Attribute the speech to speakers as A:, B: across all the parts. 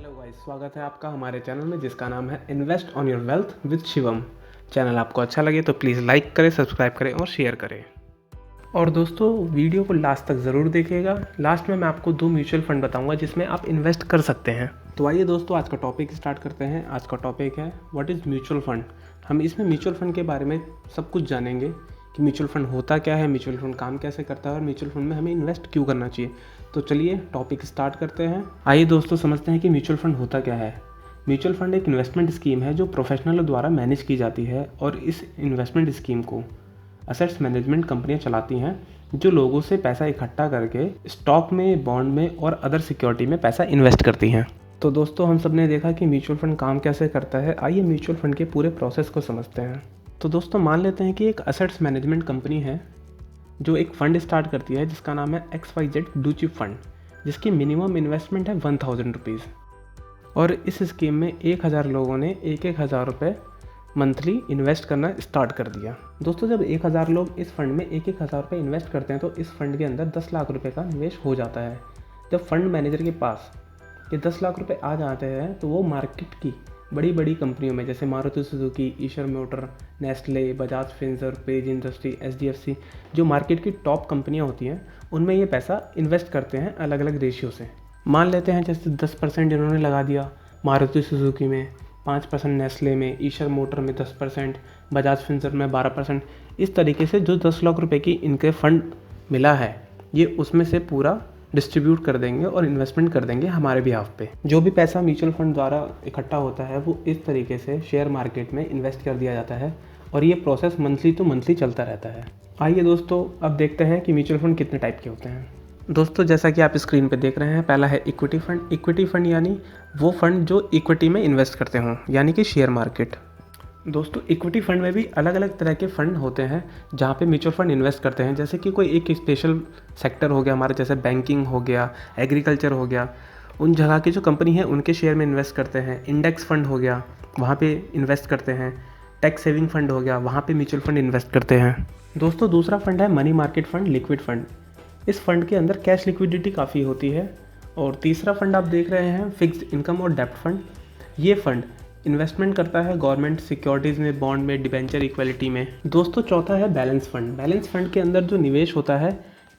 A: Hello guys, स्वागत है आपका हमारे चैनल में जिसका नाम है invest on your wealth with Shivam. Channel आपको अच्छा लगे तो प्लीज़ लाइक करें, सब्सक्राइब करें और शेयर करें। और दोस्तों, वीडियो को लास्ट तक ज़रूर देखिएगा। लास्ट में मैं आपको 2 म्यूचुअल फंड बताऊंगा जिसमें आप इन्वेस्ट कर सकते हैं। तो आइए दोस्तों, आज का टॉपिक स्टार्ट करते हैं। आज का टॉपिक है व्हाट इज़ म्यूचुअल फंड। हम इसमें म्यूचुअल फंड के बारे में सब कुछ जानेंगे कि म्यूचुअल फंड होता क्या है, म्यूचुअल फंड काम कैसे करता है और म्यूचुअल फंड में हमें इन्वेस्ट क्यों करना चाहिए। तो चलिए टॉपिक स्टार्ट करते हैं। आइए दोस्तों, समझते हैं कि म्यूचुअल फंड होता क्या है। म्यूचुअल फंड एक इन्वेस्टमेंट स्कीम है जो प्रोफेशनलों द्वारा मैनेज की जाती है और इस इन्वेस्टमेंट स्कीम को असेट्स मैनेजमेंट कंपनियां चलाती हैं जो लोगों से पैसा इकट्ठा करके स्टॉक में, बॉन्ड में और अदर सिक्योरिटी में पैसा इन्वेस्ट करती हैं। तो दोस्तों, हम सब ने देखा कि म्यूचुअल फंड काम कैसे करता है। आइए म्यूचुअल फंड के पूरे प्रोसेस को समझते हैं। तो दोस्तों, मान लेते हैं कि एक असेट्स मैनेजमेंट कंपनी है जो एक फ़ंड स्टार्ट करती है जिसका नाम है XYZ ब्लू चिप फंड, जिसकी मिनिमम इन्वेस्टमेंट है 1000 रुपीज़। और इस स्कीम में 1000 लोगों ने 1000 रुपये मंथली इन्वेस्ट करना स्टार्ट कर दिया। दोस्तों, जब 1000 लोग इस फंड में 1000 रुपये इन्वेस्ट करते हैं तो इस फंड के अंदर 10 लाख रुपये का निवेश हो जाता है। जब फंड मैनेजर के पास ये 10 लाख रुपये आ जाते हैं तो वो मार्केट की बड़ी बड़ी कंपनियों में जैसे Maruti Suzuki, Ishar motor, Nestle, Bajaj Finserv, page industry, SDFC, जो मार्केट की टॉप कंपनियां होती हैं, उनमें ये पैसा इन्वेस्ट करते हैं अलग अलग रेशियो से। मान लेते हैं जैसे 10% इन्होंने लगा दिया मारुति सुजुकी में, 5% नेस्ले में, ईशर मोटर में 10%, बजाज फिनसर्व में 12%। इस तरीके से जो 10 लाख रुपए की इनके फंड मिला है, ये उसमें से पूरा डिस्ट्रीब्यूट कर देंगे और इन्वेस्टमेंट कर देंगे हमारे बिहाफ पे। जो भी पैसा म्यूचुअल फंड द्वारा इकट्ठा होता है वो इस तरीके से शेयर मार्केट में इन्वेस्ट कर दिया जाता है और ये प्रोसेस मंथली टू मंथली चलता रहता है। आइए दोस्तों, अब देखते हैं कि म्यूचुअल फंड कितने टाइप के होते हैं। दोस्तों, जैसा कि आप स्क्रीन पे देख रहे हैं, पहला है इक्विटी फंड। इक्विटी फंड यानी वो फंड जो इक्विटी में इन्वेस्ट करते हों, यानी कि शेयर मार्केट। दोस्तों, इक्विटी फंड में भी अलग अलग तरह के फंड होते हैं जहाँ पे म्यूचुअल फंड इन्वेस्ट करते हैं। जैसे कि कोई एक स्पेशल सेक्टर हो गया हमारे, जैसे बैंकिंग हो गया, एग्रीकल्चर हो गया, उन जगह की जो कंपनी है उनके शेयर में इन्वेस्ट करते हैं। इंडेक्स फंड हो गया, वहाँ पे इन्वेस्ट करते हैं। टैक्स सेविंग फंड हो गया, वहाँ पे म्यूचुअल फंड इन्वेस्ट करते हैं। दोस्तों, दूसरा फंड है money market fund, liquid fund. इस फंड के अंदर कैश लिक्विडिटी काफ़ी होती है। और तीसरा फंड आप देख रहे हैं फिक्स्ड इनकम और डेब्ट फंड। ये फंड इन्वेस्टमेंट करता है गवर्नमेंट सिक्योरिटीज़ में, बॉन्ड में, डिबेंचर इक्वलिटी में। दोस्तों, चौथा है बैलेंस फंड। बैलेंस फंड के अंदर जो निवेश होता है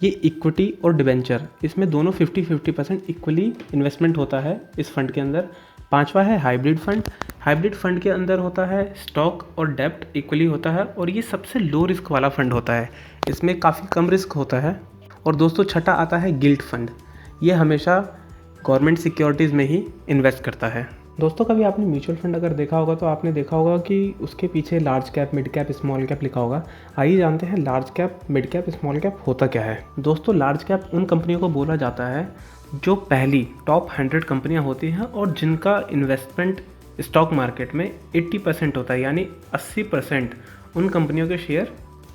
A: ये इक्विटी और डिबेंचर, इसमें दोनों 50-50% इक्वली इन्वेस्टमेंट होता है इस फंड के अंदर। पांचवा है हाइब्रिड फंड। हाइब्रिड फंड के अंदर होता है स्टॉक और डेब्ट इक्वली होता है और ये सबसे लो रिस्क वाला फंड होता है, इसमें काफ़ी कम रिस्क होता है। और दोस्तों, छठा आता है गिल्ट फंड। ये हमेशा गवर्नमेंट सिक्योरिटीज़ में ही इन्वेस्ट करता है। दोस्तों, कभी आपने म्यूचुअल फंड अगर देखा होगा तो आपने देखा होगा कि उसके पीछे large cap, mid cap, small cap लिखा होगा। आइए जानते हैं large cap, mid cap, small cap होता क्या है। दोस्तों, लार्ज कैप उन कंपनियों को बोला जाता है जो पहली टॉप 100 कंपनियां होती हैं और जिनका इन्वेस्टमेंट स्टॉक मार्केट में 80% होता है, यानी 80% उन कंपनियों के शेयर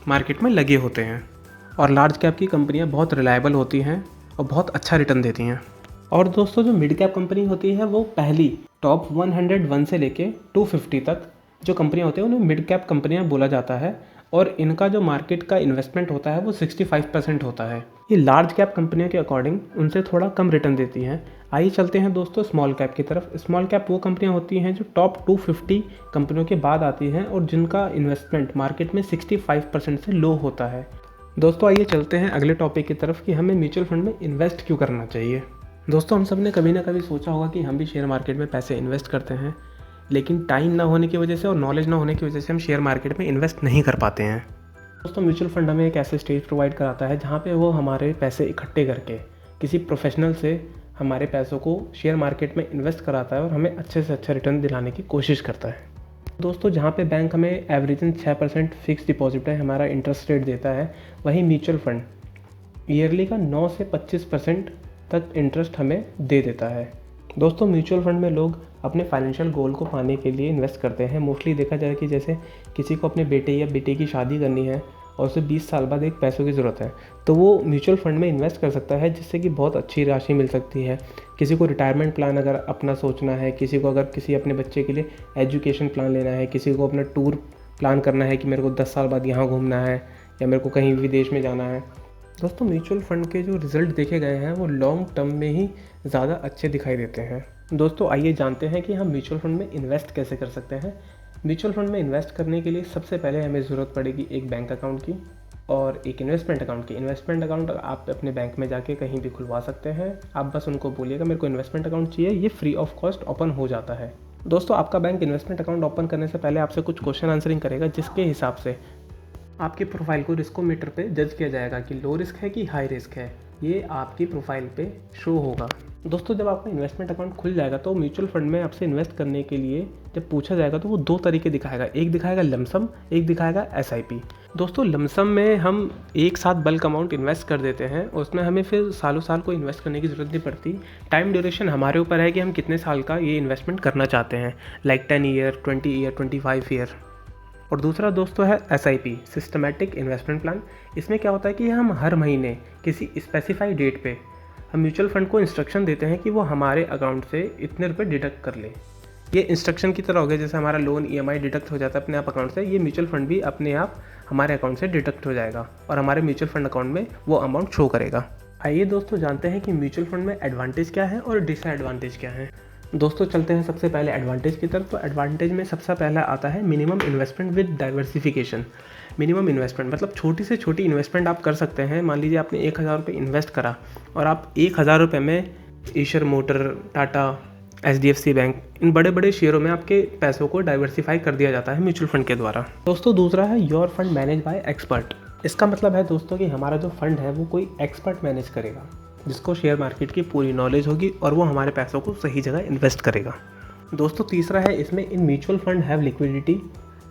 A: मार्केट में लगे होते हैं। और लार्ज कैप की कंपनियाँ बहुत रिलायबल होती हैं और बहुत अच्छा रिटर्न देती हैं। और दोस्तों, जो मिड कैप कंपनी होती है वो पहली टॉप 101 से लेके 250 तक जो कंपनियां होती हैं उन्हें मिड कैप कंपनियां बोला जाता है और इनका जो मार्केट का इन्वेस्टमेंट होता है वो 65% होता है। ये लार्ज कैप कंपनियों के अकॉर्डिंग उनसे थोड़ा कम रिटर्न देती हैं। आइए चलते हैं दोस्तों स्मॉल कैप की तरफ। स्मॉल कैप वो कंपनियां होती हैं जो टॉप 250 कंपनियों के बाद आती हैं और जिनका इन्वेस्टमेंट मार्केट में 65% से लो होता है। दोस्तों, आइए चलते हैं अगले टॉपिक की तरफ कि हमें म्यूचुअल फंड में इन्वेस्ट क्यों करना चाहिए। दोस्तों, हम सब ने कभी ना कभी सोचा होगा कि हम भी शेयर मार्केट में पैसे इन्वेस्ट करते हैं, लेकिन टाइम ना होने की वजह से और नॉलेज ना होने की वजह से हम शेयर मार्केट में इन्वेस्ट नहीं कर पाते हैं। दोस्तों, म्यूचुअल फंड हमें एक ऐसे स्टेज प्रोवाइड कराता है जहाँ पे वो हमारे पैसे इकट्ठे करके किसी प्रोफेशनल से हमारे पैसों को शेयर मार्केट में इन्वेस्ट कराता है और हमें अच्छे से अच्छा रिटर्न दिलाने की कोशिश करता है। दोस्तों, जहाँ पे बैंक हमें एवरेजन 6% फिक्स डिपॉजिट है हमारा इंटरेस्ट रेट देता है, वहीं म्यूचुअल फंड ईयरली का 9 से 25% तक इंटरेस्ट हमें दे देता है। दोस्तों, म्यूचुअल फंड में लोग अपने फाइनेंशियल गोल को पाने के लिए इन्वेस्ट करते हैं। मोस्टली देखा जाए कि जैसे किसी को अपने बेटे या बेटी की शादी करनी है और उसे 20 साल बाद एक पैसों की ज़रूरत है तो वो म्यूचुअल फंड में इन्वेस्ट कर सकता है, जिससे कि बहुत अच्छी राशि मिल सकती है। किसी को रिटायरमेंट प्लान अगर अपना सोचना है, किसी को अगर किसी अपने बच्चे के लिए एजुकेशन प्लान लेना है, किसी को अपना टूर प्लान करना है कि मेरे को 10 साल बाद यहाँ घूमना है या मेरे को कहीं विदेश में जाना है। दोस्तों, म्यूचुअल फंड के जो रिज़ल्ट देखे गए हैं वो लॉन्ग टर्म में ही ज़्यादा अच्छे दिखाई देते हैं। दोस्तों आइए जानते हैं कि हम म्यूचुअल फंड में इन्वेस्ट कैसे कर सकते हैं। म्यूचुअल फंड में इन्वेस्ट करने के लिए सबसे पहले हमें ज़रूरत पड़ेगी एक बैंक अकाउंट की और एक इन्वेस्टमेंट अकाउंट की। इन्वेस्टमेंट अकाउंट आप अपने बैंक में जाके कहीं भी खुलवा सकते हैं। आप बस उनको बोलिएगा मेरे को इन्वेस्टमेंट अकाउंट चाहिए, ये फ्री ऑफ कॉस्ट ओपन हो जाता है। दोस्तों आपका बैंक इन्वेस्टमेंट अकाउंट ओपन करने से पहले आपसे कुछ क्वेश्चन आंसरिंग करेगा, जिसके हिसाब से आपकी प्रोफाइल को रिस्कोमीटर पे जज किया जाएगा कि लो रिस्क है कि हाई रिस्क है। ये आपकी प्रोफाइल पे शो होगा। दोस्तों जब आपका इन्वेस्टमेंट अकाउंट खुल जाएगा तो म्यूचुअल फंड में आपसे इन्वेस्ट करने के लिए जब पूछा जाएगा तो वो दो तरीके दिखाएगा, एक दिखाएगा लमसम, एक दिखाएगा SIP। दोस्तों लमसम में हम एक साथ बल्क अमाउंट इन्वेस्ट कर देते हैं, उसमें हमें फिर सालों साल को इन्वेस्ट करने की ज़रूरत नहीं पड़ती। टाइम ड्यूरेशन हमारे ऊपर है कि हम कितने साल का ये इन्वेस्टमेंट करना चाहते हैं, लाइक 10 ईयर, 20 ईयर, 25 ईयर। और दूसरा दोस्तों है SIP, सिस्टमैटिक इन्वेस्टमेंट प्लान। इसमें क्या होता है कि हम हर महीने किसी स्पेसिफाइड डेट पे हम म्यूचुअल फंड को इंस्ट्रक्शन देते हैं कि वो हमारे अकाउंट से इतने रुपए डिडक्ट कर ले। ये इंस्ट्रक्शन की तरह हो गया जैसे हमारा लोन EMI डिडक्ट हो जाता है अपने आप अकाउंट से, ये म्यूचुअल फंड भी अपने आप हमारे अकाउंट से डिडक्ट हो जाएगा और हमारे म्यूचुअल फंड अकाउंट में वो अमाउंट शो करेगा। आइए दोस्तों जानते हैं कि म्यूचुअल फंड में एडवांटेज क्या है और डिसएडवांटेज क्या है। दोस्तों चलते हैं सबसे पहले एडवांटेज की तरफ। तो एडवांटेज में सबसे पहला आता है minimum investment with diversification. Minimum investment मतलब छोटी से छोटी इन्वेस्टमेंट आप कर सकते हैं। मान लीजिए आपने 1000 रुपये इन्वेस्ट करा और आप 1000 रुपये में Eicher motor, Tata, HDFC bank, इन बड़े बड़े शेयरों में आपके पैसों को डाइवर्सिफाई कर दिया जाता है म्यूचुअल फंड के द्वारा। दोस्तों दूसरा है your fund manage by expert. इसका मतलब है दोस्तों कि हमारा जो फंड है वो कोई एक्सपर्ट मैनेज करेगा, जिसको शेयर मार्केट की पूरी नॉलेज होगी और वो हमारे पैसों को सही जगह इन्वेस्ट करेगा। दोस्तों तीसरा है इसमें in mutual fund have liquidity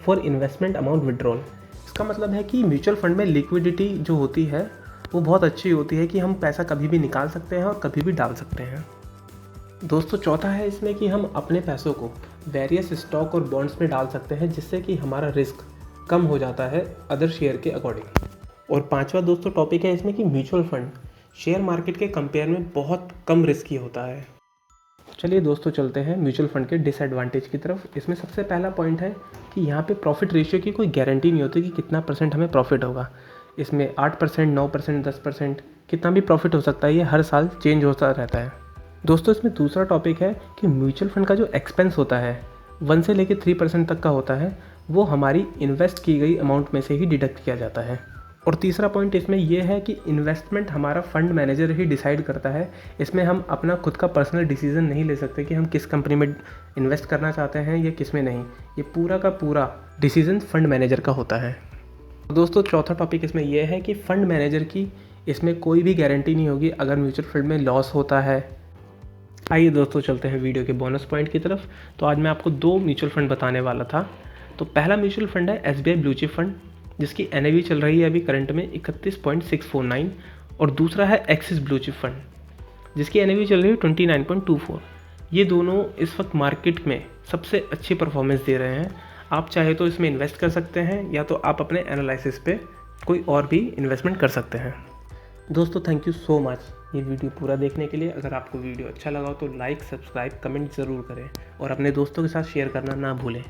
A: for investment amount withdrawal. इसका मतलब है कि म्यूचुअल फंड में लिक्विडिटी जो होती है वो बहुत अच्छी होती है कि हम पैसा कभी भी निकाल सकते हैं और कभी भी डाल सकते हैं। दोस्तों चौथा है इसमें कि हम अपने पैसों को वेरियस स्टॉक और बॉन्ड्स में डाल सकते हैं, जिससे कि हमारा रिस्क कम हो जाता है अदर शेयर के अकॉर्डिंग। और पांचवा दोस्तों टॉपिक है इसमें कि म्यूचुअल फंड शेयर मार्केट के कंपेयर में बहुत कम रिस्की होता है। चलिए दोस्तों चलते हैं म्यूचुअल फंड के डिसएडवांटेज की तरफ। इसमें सबसे पहला पॉइंट है कि यहाँ पे प्रॉफिट रेशियो की कोई गारंटी नहीं होती कि कितना % हमें प्रॉफिट होगा। इसमें 8%, 9%, 10% कितना भी प्रॉफिट हो सकता है, ये हर साल चेंज होता रहता है। दोस्तों इसमें दूसरा टॉपिक है कि म्यूचुअल फंड का जो एक्सपेंस होता है 1 से लेकर 3% तक का होता है, वो हमारी इन्वेस्ट की गई अमाउंट में से ही डिडक्ट किया जाता है। और तीसरा पॉइंट इसमें यह है कि इन्वेस्टमेंट हमारा फंड मैनेजर ही डिसाइड करता है। इसमें हम अपना खुद का पर्सनल डिसीजन नहीं ले सकते कि हम किस कंपनी में इन्वेस्ट करना चाहते हैं या किस में नहीं। ये पूरा का पूरा डिसीजन फंड मैनेजर का होता है। दोस्तों चौथा टॉपिक इसमें यह है कि फंड मैनेजर की इसमें कोई भी गारंटी नहीं होगी अगर म्यूचुअल फंड में लॉस होता है। आइए दोस्तों चलते हैं वीडियो के बोनस पॉइंट की तरफ। तो आज मैं आपको 2 म्यूचुअल फंड बताने वाला था। तो पहला म्यूचुअल फंड है SBI ब्लू चिप फंड, जिसकी NAV चल रही है अभी करंट में 31.649। और दूसरा है एक्सिस ब्लू चिप फंड, जिसकी NAV चल रही है 29.24। ये दोनों इस वक्त मार्केट में सबसे अच्छी परफॉर्मेंस दे रहे हैं। आप चाहे तो इसमें इन्वेस्ट कर सकते हैं या तो आप अपने एनालिसिस पे कोई और भी इन्वेस्टमेंट कर सकते हैं। दोस्तों थैंक यू सो मच ये वीडियो पूरा देखने के लिए। अगर आपको वीडियो अच्छा लगा हो तो लाइक, सब्सक्राइब, कमेंट ज़रूर करें और अपने दोस्तों के साथ शेयर करना ना भूलें।